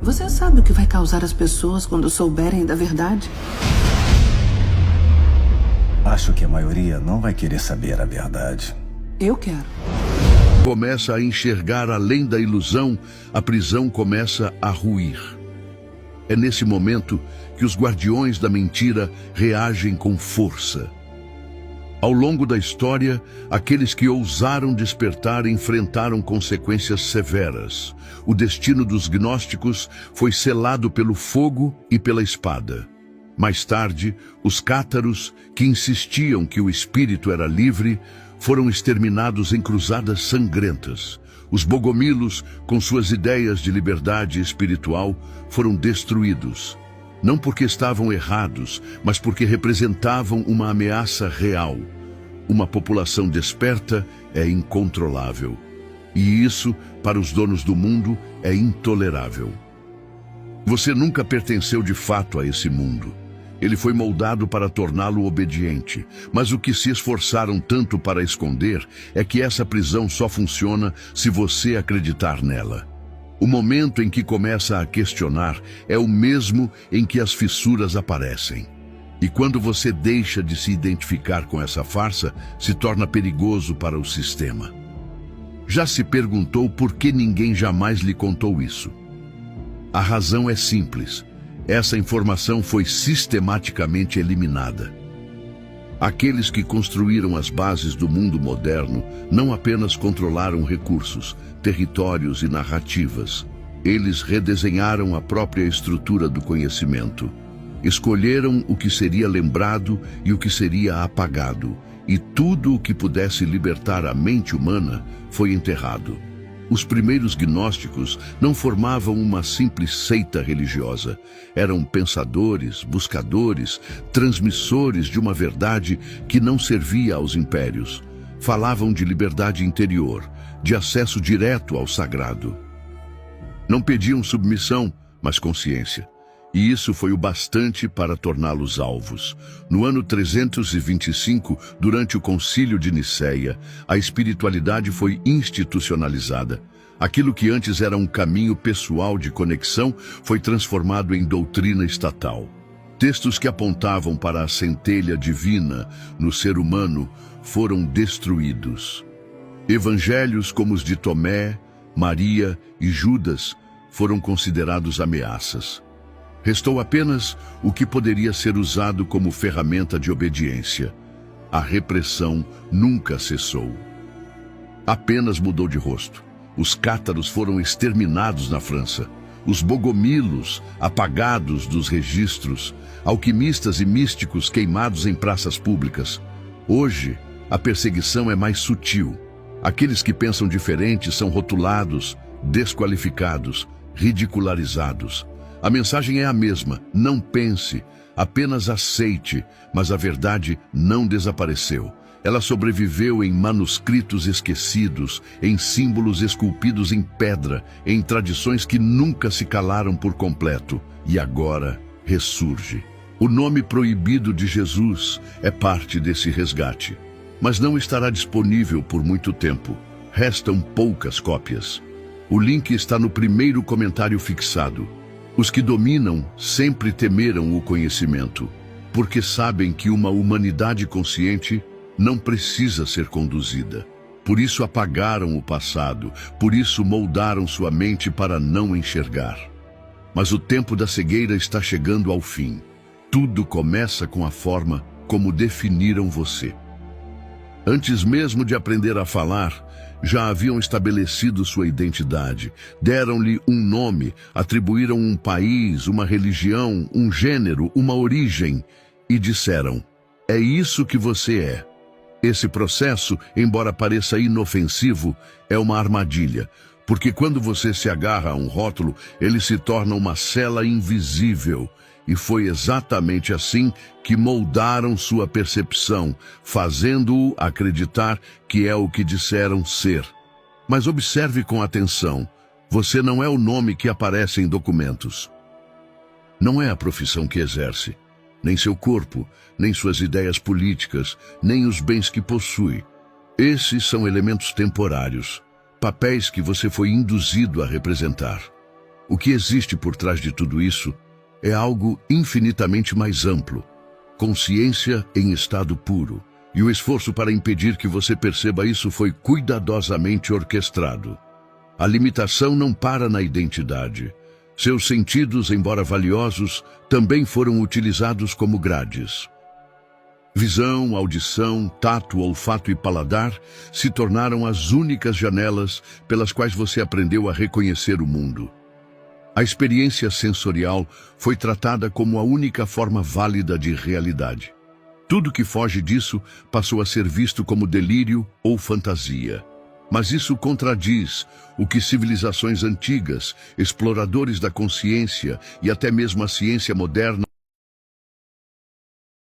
Você sabe o que vai causar as pessoas quando souberem da verdade? Acho que a maioria não vai querer saber a verdade. Eu quero. Começa a enxergar além da ilusão, a prisão começa a ruir. É nesse momento que os guardiões da mentira reagem com força. Ao longo da história, aqueles que ousaram despertar enfrentaram consequências severas. O destino dos gnósticos foi selado pelo fogo e pela espada. Mais tarde, os cátaros, que insistiam que o espírito era livre, foram exterminados em cruzadas sangrentas. Os bogomilos, com suas ideias de liberdade espiritual, foram destruídos. Não porque estavam errados, mas porque representavam uma ameaça real. Uma população desperta é incontrolável. E isso, para os donos do mundo, é intolerável. Você nunca pertenceu de fato a esse mundo. Ele foi moldado para torná-lo obediente, mas o que se esforçaram tanto para esconder é que essa prisão só funciona se você acreditar nela. O momento em que começa a questionar é o mesmo em que as fissuras aparecem. E quando você deixa de se identificar com essa farsa, se torna perigoso para o sistema. Já se perguntou por que ninguém jamais lhe contou isso? A razão é simples. Essa informação foi sistematicamente eliminada. Aqueles que construíram as bases do mundo moderno não apenas controlaram recursos, territórios e narrativas. Eles redesenharam a própria estrutura do conhecimento. Escolheram o que seria lembrado e o que seria apagado, e tudo o que pudesse libertar a mente humana foi enterrado. Os primeiros gnósticos não formavam uma simples seita religiosa. Eram pensadores, buscadores, transmissores de uma verdade que não servia aos impérios. Falavam de liberdade interior, de acesso direto ao sagrado. Não pediam submissão, mas consciência. E isso foi o bastante para torná-los alvos. No ano 325, durante o Concílio de Nicéia, a espiritualidade foi institucionalizada. Aquilo que antes era um caminho pessoal de conexão foi transformado em doutrina estatal. Textos que apontavam para a centelha divina no ser humano foram destruídos. Evangelhos como os de Tomé, Maria e Judas foram considerados ameaças. Restou apenas o que poderia ser usado como ferramenta de obediência. A repressão nunca cessou. Apenas mudou de rosto. Os cátaros foram exterminados na França. Os bogomilos, apagados dos registros. Alquimistas e místicos queimados em praças públicas. Hoje, a perseguição é mais sutil. Aqueles que pensam diferente são rotulados, desqualificados, ridicularizados. A mensagem é a mesma: não pense, apenas aceite, mas a verdade não desapareceu. Ela sobreviveu em manuscritos esquecidos, em símbolos esculpidos em pedra, em tradições que nunca se calaram por completo, e agora ressurge. O nome proibido de Jesus é parte desse resgate, mas não estará disponível por muito tempo. Restam poucas cópias. O link está no primeiro comentário fixado. Os que dominam sempre temeram o conhecimento, porque sabem que uma humanidade consciente não precisa ser conduzida. Por isso apagaram o passado, por isso moldaram sua mente para não enxergar. Mas o tempo da cegueira está chegando ao fim. Tudo começa com a forma como definiram você. Antes mesmo de aprender a falar, já haviam estabelecido sua identidade, deram-lhe um nome, atribuíram um país, uma religião, um gênero, uma origem, e disseram: é isso que você é. Esse processo, embora pareça inofensivo, é uma armadilha, porque quando você se agarra a um rótulo, ele se torna uma cela invisível. E foi exatamente assim que moldaram sua percepção, fazendo-o acreditar que é o que disseram ser. Mas observe com atenção, você não é o nome que aparece em documentos. Não é a profissão que exerce, nem seu corpo, nem suas ideias políticas, nem os bens que possui. Esses são elementos temporários, papéis que você foi induzido a representar. O que existe por trás de tudo isso é algo infinitamente mais amplo, consciência em estado puro. E o esforço para impedir que você perceba isso foi cuidadosamente orquestrado. A limitação não para na identidade. Seus sentidos, embora valiosos, também foram utilizados como grades. Visão, audição, tato, olfato e paladar se tornaram as únicas janelas pelas quais você aprendeu a reconhecer o mundo. A experiência sensorial foi tratada como a única forma válida de realidade. Tudo que foge disso passou a ser visto como delírio ou fantasia. Mas isso contradiz o que civilizações antigas, exploradores da consciência e até mesmo a ciência moderna